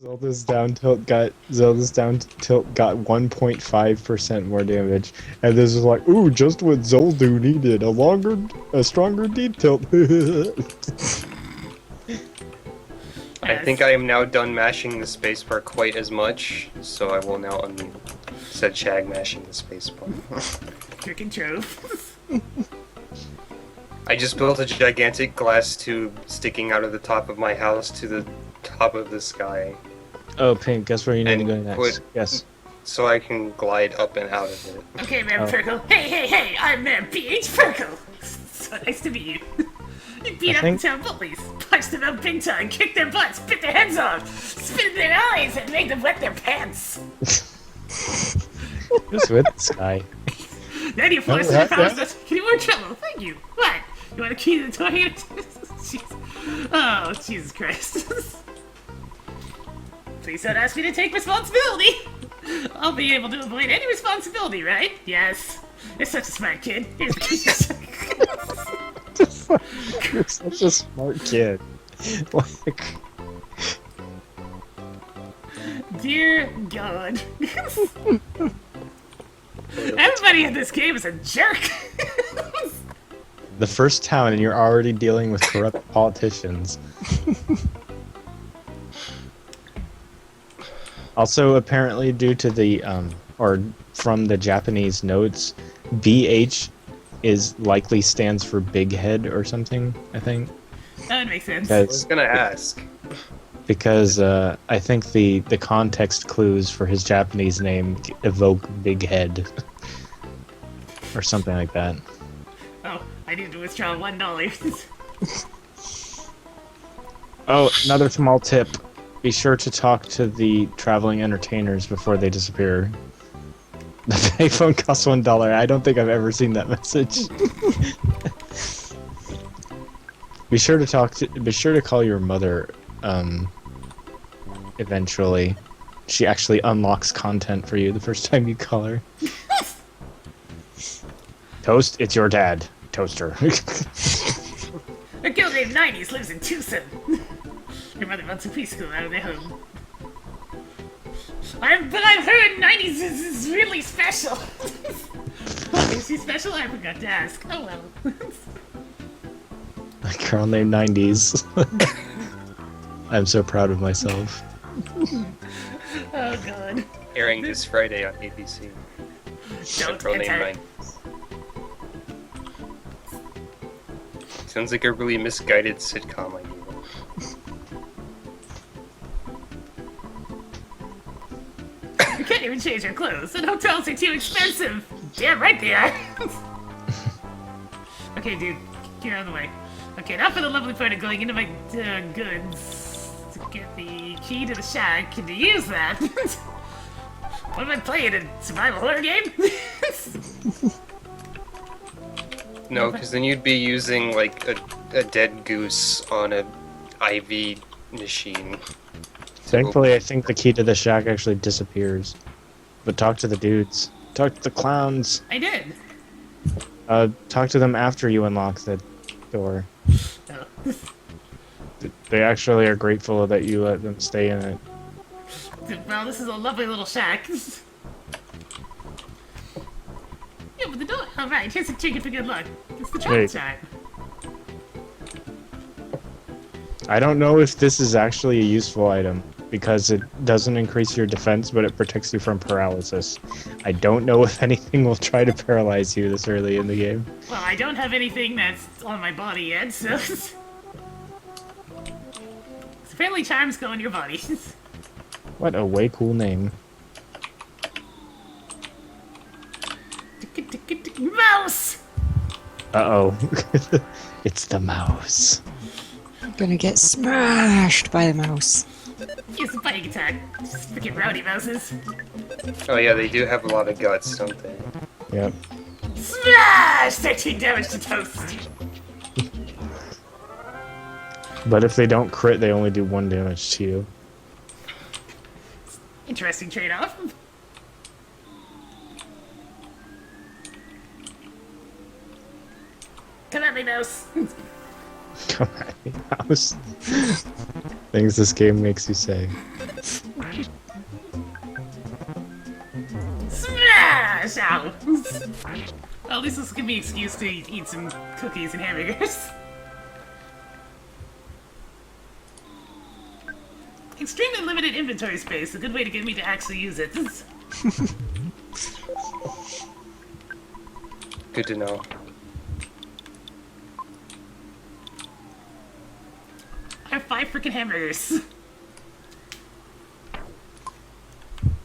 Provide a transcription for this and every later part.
Zelda's down tilt got 1.5% more damage, and this is like, ooh, just what Zoldu needed, a stronger D tilt. I think I am now done mashing the spacebar quite as much, so I will now unmute. Said Shag mashing the spacebar. Freaking trove. I just built a gigantic glass tube sticking out of the top of my house to the top of the sky. Oh, Pink, guess where you need to go And next. Yes. So I can glide up and out of it. Okay, Ma'am Purkle. Hey, I'm Ma'am PH Purkle. So nice to meet you. You beat up the town bullies, punched them out big time, kicked their butts, bit their heads off, spit in their eyes, and made them wet their pants. Just with this guy. Then you forced them to promise us any more trouble. Thank you. What? You want a key to the toy? Oh, Jesus Christ. Please don't ask me to take responsibility. I'll be able to avoid any responsibility, right? Yes. You're such a smart kid. Here's the key. You're such a smart kid. Like... Dear God. Everybody in this game is a jerk. The first town, and you're already dealing with corrupt politicians. Also, apparently, due to the or from the Japanese notes, BH is likely stands for big head or something. I think. That would make sense. I was gonna ask. Because I think the context clues for his Japanese name evoke big head or something like that. Oh, I need to withdraw $1. Oh, another small tip. Be sure to talk to the traveling entertainers before they disappear. The payphone costs $1. I don't think I've ever seen that message. Be sure to call your mother eventually. She actually unlocks content for you the first time you call her. Toast, it's your dad. Toaster. A girl named 90s lives in Twoson. Your mother wants a preschool out of their home. I've heard 90s is really special. Is she special? I forgot to ask. Oh well. A girl named 90s. I'm so proud of myself. Oh God. Airing this Friday on ABC. Don't Girl named enter. 90s. Sounds like a really misguided sitcom idea. You can't even change your clothes, and hotels are too expensive. Damn right they are. Okay, dude, get out of the way. Okay, now for the lovely part of going into my goods to get the key to the shack. Can you use that? What am I playing? A survival horror game? No, because then you'd be using like a dead goose on a IV machine. Thankfully, I think the key to the shack actually disappears. But talk to the dudes. Talk to the clowns. I did. Talk to them after you unlock the door. Oh. They actually are grateful that you let them stay in it. Well, this is a lovely little shack. Yeah, but the door. Alright, here's a ticket for good luck. It's the travel chime. I don't know if this is actually a useful item, because it doesn't increase your defense, but it protects you from paralysis. I don't know if anything will try to paralyze you this early in the game. Well, I don't have anything that's on my body yet, so... Apparently charms go in your body. What a way cool name. Mouse! Uh-oh. It's the mouse. I'm gonna get smashed by the mouse. Use the biting attack. Just freaking rowdy mouses. Oh yeah, they do have a lot of guts, don't they? Yep. Smash! 13 damage to toast. But if they don't crit, they only do 1 damage to you. Interesting trade-off. Come at me, mouse. Come at me, mouse. Things this game makes you say. Smash! Ow! Well, at least this will give me an excuse to eat some cookies and hamburgers. Extremely limited inventory space, a good way to get me to actually use it. Good to know. I have 5 freaking hamburgers.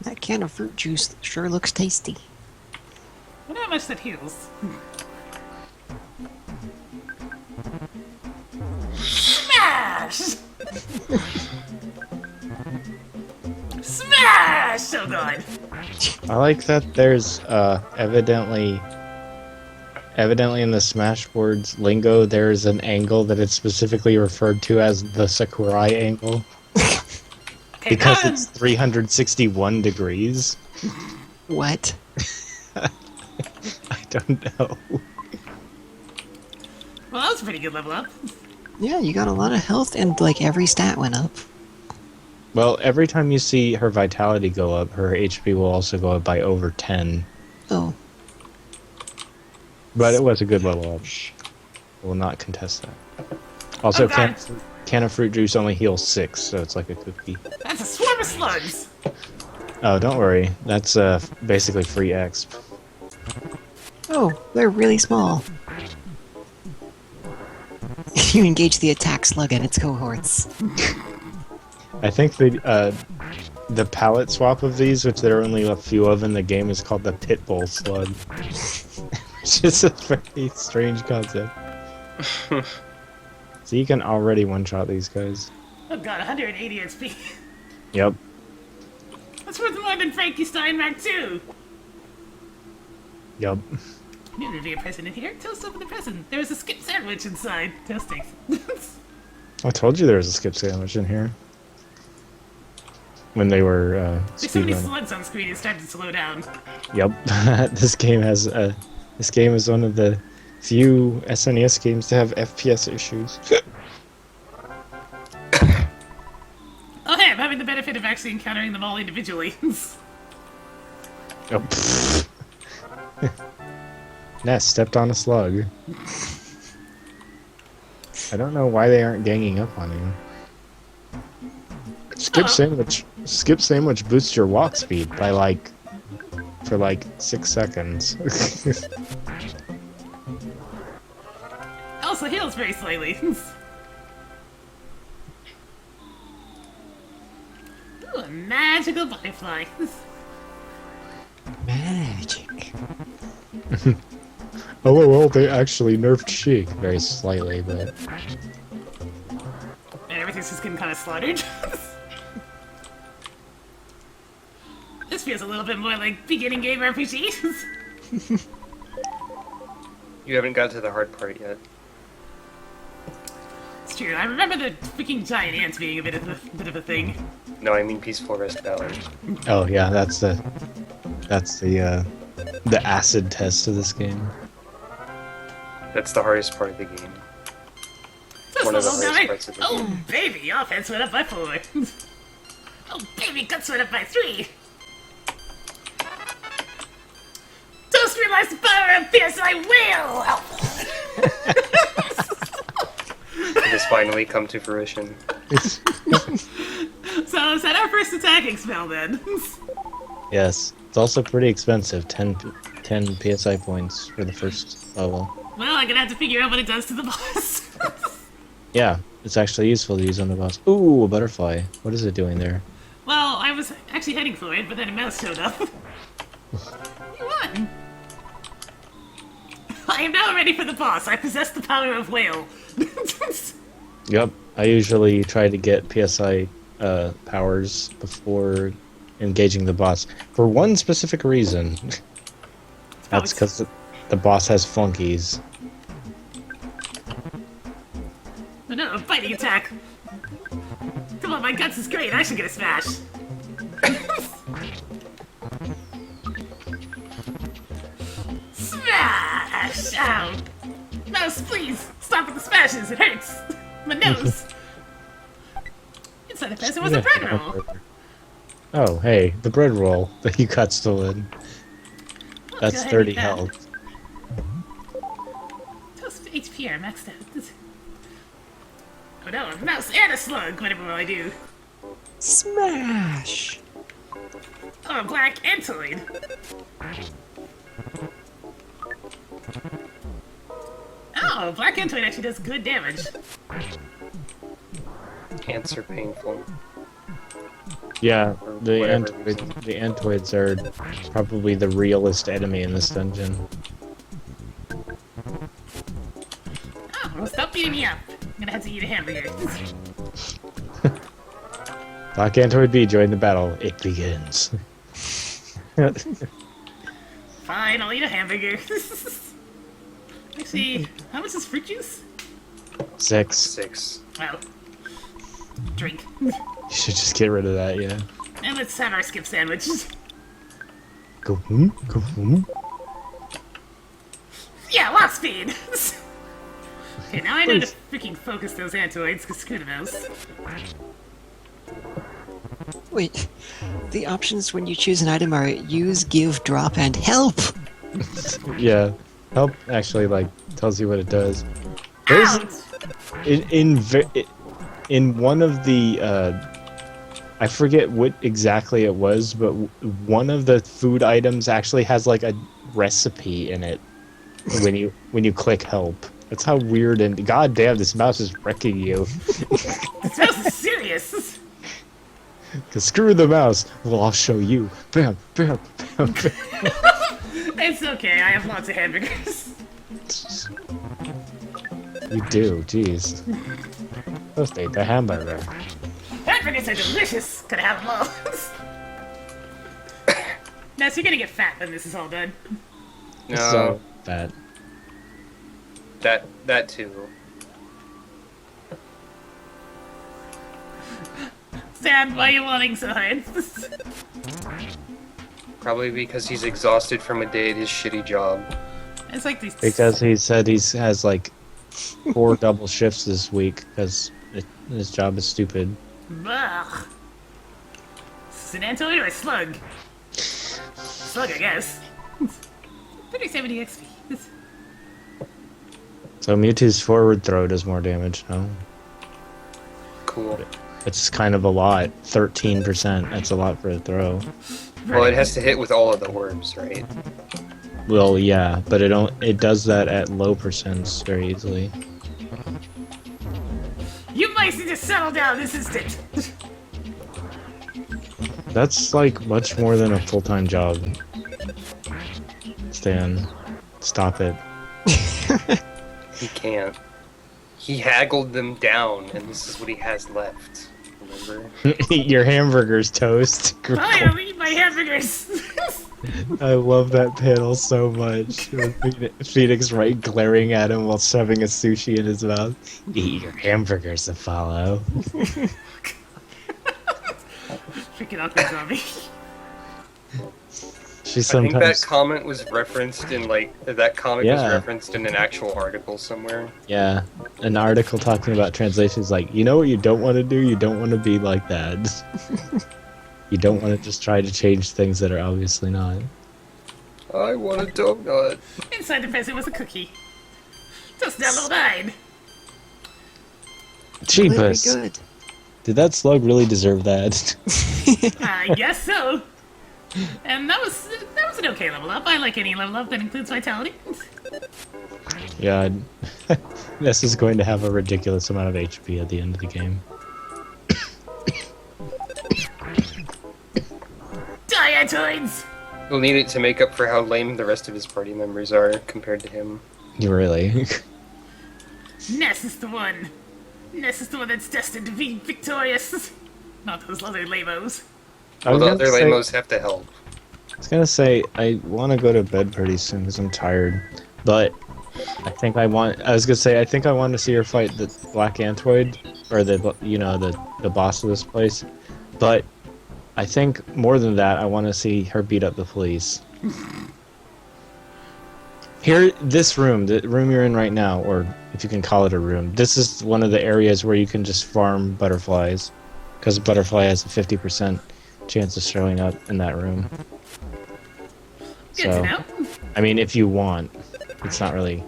That can of fruit juice sure looks tasty. I wonder how much that heals. Smash! Smash! So good. I like that there's evidently in the Smashboard's lingo there's an angle that it's specifically referred to as the Sakurai angle. Okay, Because it's 361 degrees. What? I don't know. well, that was a pretty good level up. Yeah, you got a lot of health and like every stat went up. Well, every time you see her vitality go up, her HP will also go up by over 10. Oh, But it was a good level up. Will not contest that. Also, Oh, God. can of fruit juice only heals 6, so it's like a cookie. That's a swarm of slugs. Oh, don't worry. That's basically free exp. oh, they're really small. You engage the attack slug and its cohorts. I think the palette swap of these, which there are only a few of in the game, is called the Pitbull Slug. It's just a very strange concept. So you can already one-shot these guys. Oh god, 180 XP. Yep. That's worth more than Frankie Steinmach 2. Yep. Knew there'd be a present in here. Toast open the present. There was a skip sandwich inside. Toasting. I told you there was a skip sandwich in here. When they were There's so many speedrunning. slugs on screen, it started to slow down. Yep. This game has this game is one of the few SNES games to have FPS issues. Oh hey, I'm having the benefit of actually encountering them all individually. Oh. Ness stepped on a slug. I don't know why they aren't ganging up on you. Skip sandwich boosts your walk speed by for 6 seconds. Also heals very slightly. Ooh, a magical butterfly. Magic. Oh well, they actually nerfed Sheik very slightly, but And everything's just getting kind of slaughtered. This feels a little bit more like beginning game RPGs. You haven't got to the hard part yet. It's true. I remember the freaking giant ants being a bit of a thing. No, I mean Peaceful Rest Valley. oh yeah, that's the acid test of this game. That's the hardest part of the game. Just One of the level hardest 9. parts of the Oh game. baby, offense went up by 4. Oh baby, guts went up by 3. Toast realized the power of PSI will. It has finally come to fruition. So is that our first attacking spell then? Yes, it's also pretty expensive. 10 PSI points for the first level. Well, I'm gonna have to figure out what it does to the boss. Yeah, it's actually useful to use on the boss. Ooh, a butterfly. What is it doing there? Well, I was actually heading for it, but then a mouse showed up. You won! I am now ready for the boss. I possess the power of whale. Yep, I usually try to get PSI powers before engaging the boss for one specific reason. That's because the boss has flunkies. Oh no, biting attack! Come on, my guts is great. I should get a smash. Smash! Ow! Mouse, please! Stop with the smashes, it hurts! My nose! Inside the fence, it was a bread roll. Oh, hey, the bread roll that you got stolen. Oh, That's go ahead 30 and eat that. health. Toast HP are maxed out. Oh no, a mouse and a slug, whatever will I do? Smash! Oh, a black antoid. Oh, black antoid actually does good damage. Ants are painful. Yeah, For the whatever antoids are probably the realest enemy in this dungeon. Oh, well, stop beating me up. I'm gonna have to eat a hamburger. Black Antoid B, join the battle. It begins. Fine, I'll eat a hamburger. Actually, how much is fruit juice? 6. 6. Well, drink. You should just get rid of that, yeah. And let's have our skip sandwich. Go go Yeah, lock speed! Okay, now I know to freaking focus those antoids, because screw the mouse. Wait, the options when you choose an item are use, give, drop, and help! Yeah. Help actually, like, tells you what it does. There's, Ouch! in one of the, I forget what exactly it was, but one of the food items actually has, like, a recipe in it when you click help. That's how weird and goddamn, this mouse is wrecking you. This mouse is serious! Cause screw the mouse. Well, I'll show you. Bam, bam, bam, bam. It's okay, I have lots of hamburgers. You do, jeez. Let's eat the hamburger. Hamburgers are delicious! Could have them all. Now, so you're gonna get fat when this is all done. No, So bad. that too. Sam, why are you wanting so hard? Probably because he's exhausted from a day at his shitty job. It's like these. Because he said he has like 4 double shifts this week because his job is stupid. Ugh. Is this an antoid or a slug? Slug, I guess. 3070 XP. So Mewtwo's forward throw does more damage now. Cool. It's kind of a lot. 13%. That's a lot for a throw. Well, it has to hit with all of the orbs, right? Well, yeah, but it does that at low percents very easily. You mice need to settle down this instant. That's like much more than a full-time job. Stan, stop it. He can't. He haggled them down, and this is what he has left. Remember? Eat your hamburgers, toast. Fine, I'll eat my hamburgers. I love that panel so much. Phoenix Wright glaring at him while shoving a sushi in his mouth. Eat your hamburgers, Apollo. Freaking awkward zombie. She I think that sometimes, comment was referenced in that comic was Yeah. referenced in an actual article somewhere. yeah, an article talking about translations like, you know what you don't want to do? You don't want to be like that. You don't want to just try to change things that are obviously not. I want a donut. Inside the present was a cookie. Just that little nine. Very Cheapest. good. Did that slug really deserve that? I guess so. And that was an okay level up. I like any level up that includes vitality. Yeah, this is going to have a ridiculous amount of HP at the end of the game. Diatoids! He'll need it to make up for how lame the rest of his party members are compared to him. You really? Ness is the one. Ness is the one that's destined to be victorious. Not those other lamos. Well, the other lamos have to help. I was gonna say I want to go to bed pretty soon because I'm tired, but I think I want to see her fight the Black Antoid or the boss of this place, but I think more than that I want to see her beat up the police. Here, this room, the room you're in right now, or if you can call it a room, this is one of the areas where you can just farm butterflies. Because a butterfly has a 50% chance of showing up in that room. Good to know. I mean, if you want. It's not really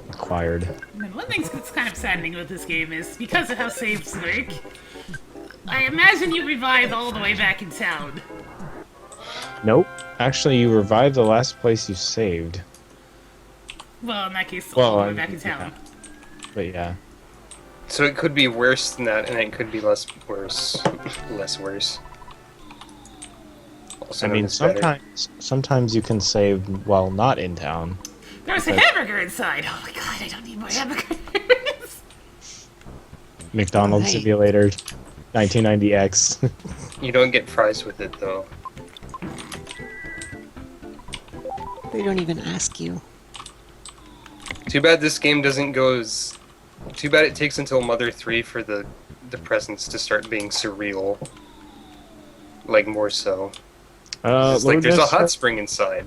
required. And one thing that's kind of saddening with this game is, because of how saves work, I imagine you revive all the way back in town. Nope. Actually, you revived the last place you saved. Well, in that case, all the way back in town. But yeah. So it could be worse than that, and it could be less worse. Less worse. Also I mean, sometimes you can save while not in town. There's a hamburger inside! Oh my god, I don't need more hamburgers! McDonald's Hey. Simulator 1990X. You don't get fries with it, though. They don't even ask you. Too bad this game doesn't go as... Too bad it takes until Mother 3 for the presents to start being surreal. Like, more so. It's like there's a hot spring inside.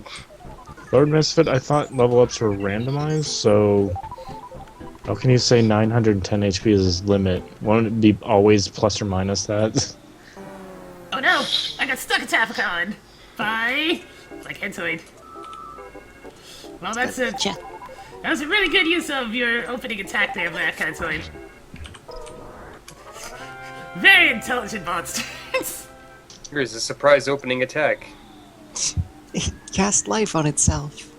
Lord Misfit, I thought level ups were randomized, so how can you say 910 HP is his limit? Won't it be always plus or minus that? Oh no! I got stuck at Tapicon! Bye! Like Hentoid. Well, that's a... Check. That was a really good use of your opening attack there, Black Hentoid. Very intelligent monsters! Here's a surprise opening attack. It cast life on itself.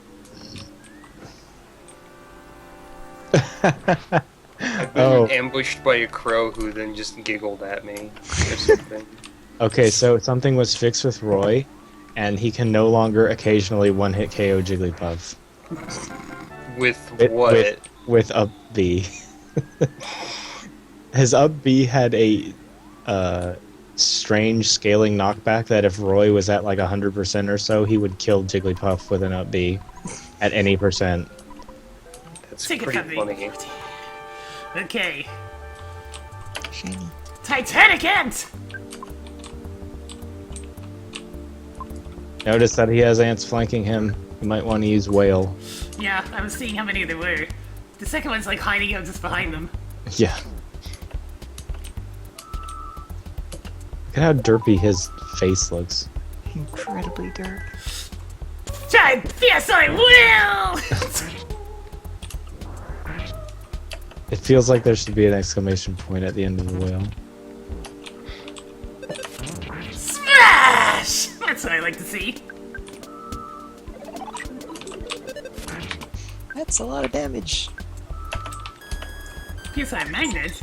I've been ambushed by a crow who then just giggled at me or something. Okay, so something was fixed with Roy, and he can no longer occasionally one-hit KO Jigglypuff. With what? With up B. His up B had a strange scaling knockback that if Roy was at like 100% or so, he would kill Jigglypuff with an up B at any percent. That's Take it pretty from me. funny. Okay. Shiny. Titanic Ant! Notice that he has ants flanking him. You might want to use Whale. Yeah, I was seeing how many there were. The second one's like hiding out just behind them. Yeah. Look at how derpy his face looks. Incredibly dark. Giant PSI will! It feels like there should be an exclamation point at the end of the whale. Smash! That's what I like to see. That's a lot of damage. PSI magnet?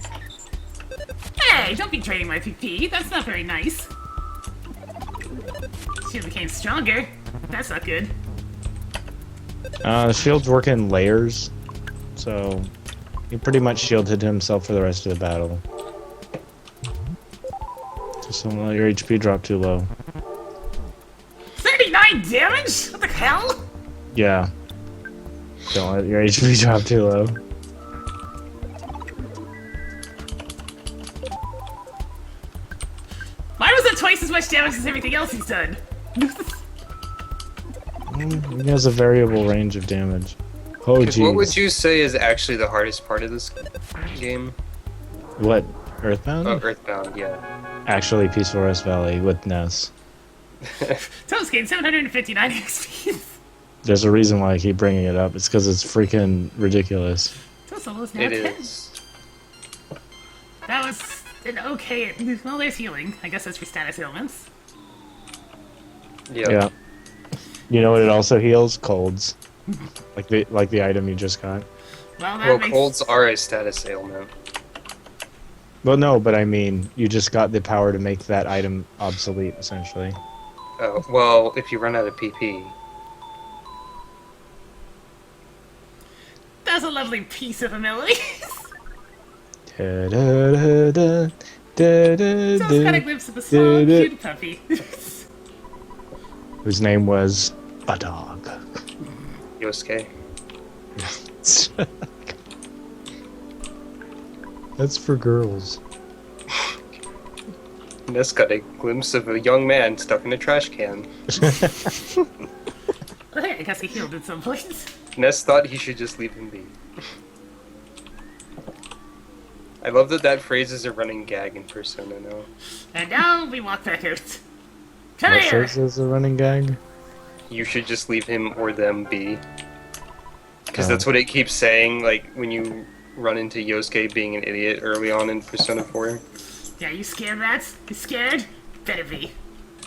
Hey, don't be draining my PP. That's not very nice. She became stronger. That's not good. The shields work in layers, so he pretty much shielded himself for the rest of the battle. Just don't let your HP drop too low. 39 damage? What the hell? Yeah. Don't let your HP drop too low. Why was that twice as much damage as everything else he's done? He has a variable range of damage. Oh, jeez. What would you say is actually the hardest part of this game? What? Earthbound? Oh, Earthbound, yeah. Actually, Peaceful Rest Valley with Ness. Toast gained 759 XP. There's a reason why I keep bringing it up. It's because it's freaking ridiculous. Toast almost now It 10. is. That was an okay... Well, there's healing. I guess that's for status ailments. Yep. Yeah. You know what it also heals? Colds. like the item you just got. Well, that Well, makes... colds are a status ailment. Well, no, but I mean, you just got the power to make that item obsolete, essentially. Oh, well, if you run out of PP. That's a lovely piece of a melody. Da-da-da-da, da-da-da, Sounds got a glimpse of a small, cute puppy. whose name was a dog. Yosuke. That's for girls. Ness got a glimpse of a young man stuck in a trash can. Hey, I guess he healed at some point. Ness thought he should just leave him be. I love that phrase is a running gag in Persona now. And now we walk back out. Come What here! phrase is a running gag? You should just leave him or them be. Because Oh. that's what it keeps saying, like, when you run into Yosuke being an idiot early on in Persona 4. Yeah, you scared, rats? You scared? Better be.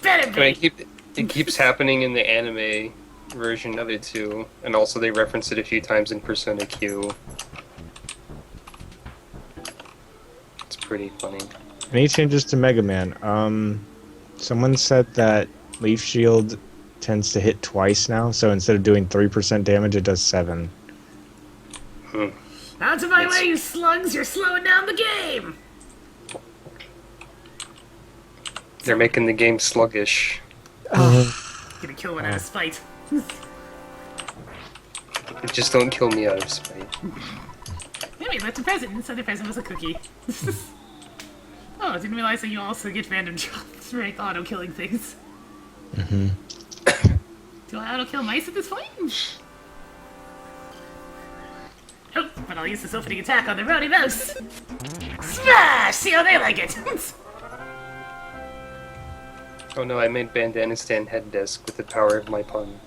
Better And be! it keeps happening in the anime version of it too. And also they reference it a few times in Persona Q. It's pretty funny. Any changes to Mega Man? Someone said that Leaf Shield tends to hit twice now, so instead of doing 3% damage, it does 7. Out of my It's- way, you slugs! You're slowing down the game! They're making the game sluggish. Gonna kill one out of spite. Just don't kill me out of spite. Anyway, left a present. Inside the present was a cookie. Oh, I didn't realize that you also get random drops for auto-killing things. Do I auto-kill mice at this point? Oh, but I'll use this opening attack on the Rowdy Mouse! Smash! See how they like it! Oh no, I made Bandana stand head desk with the power of my pun.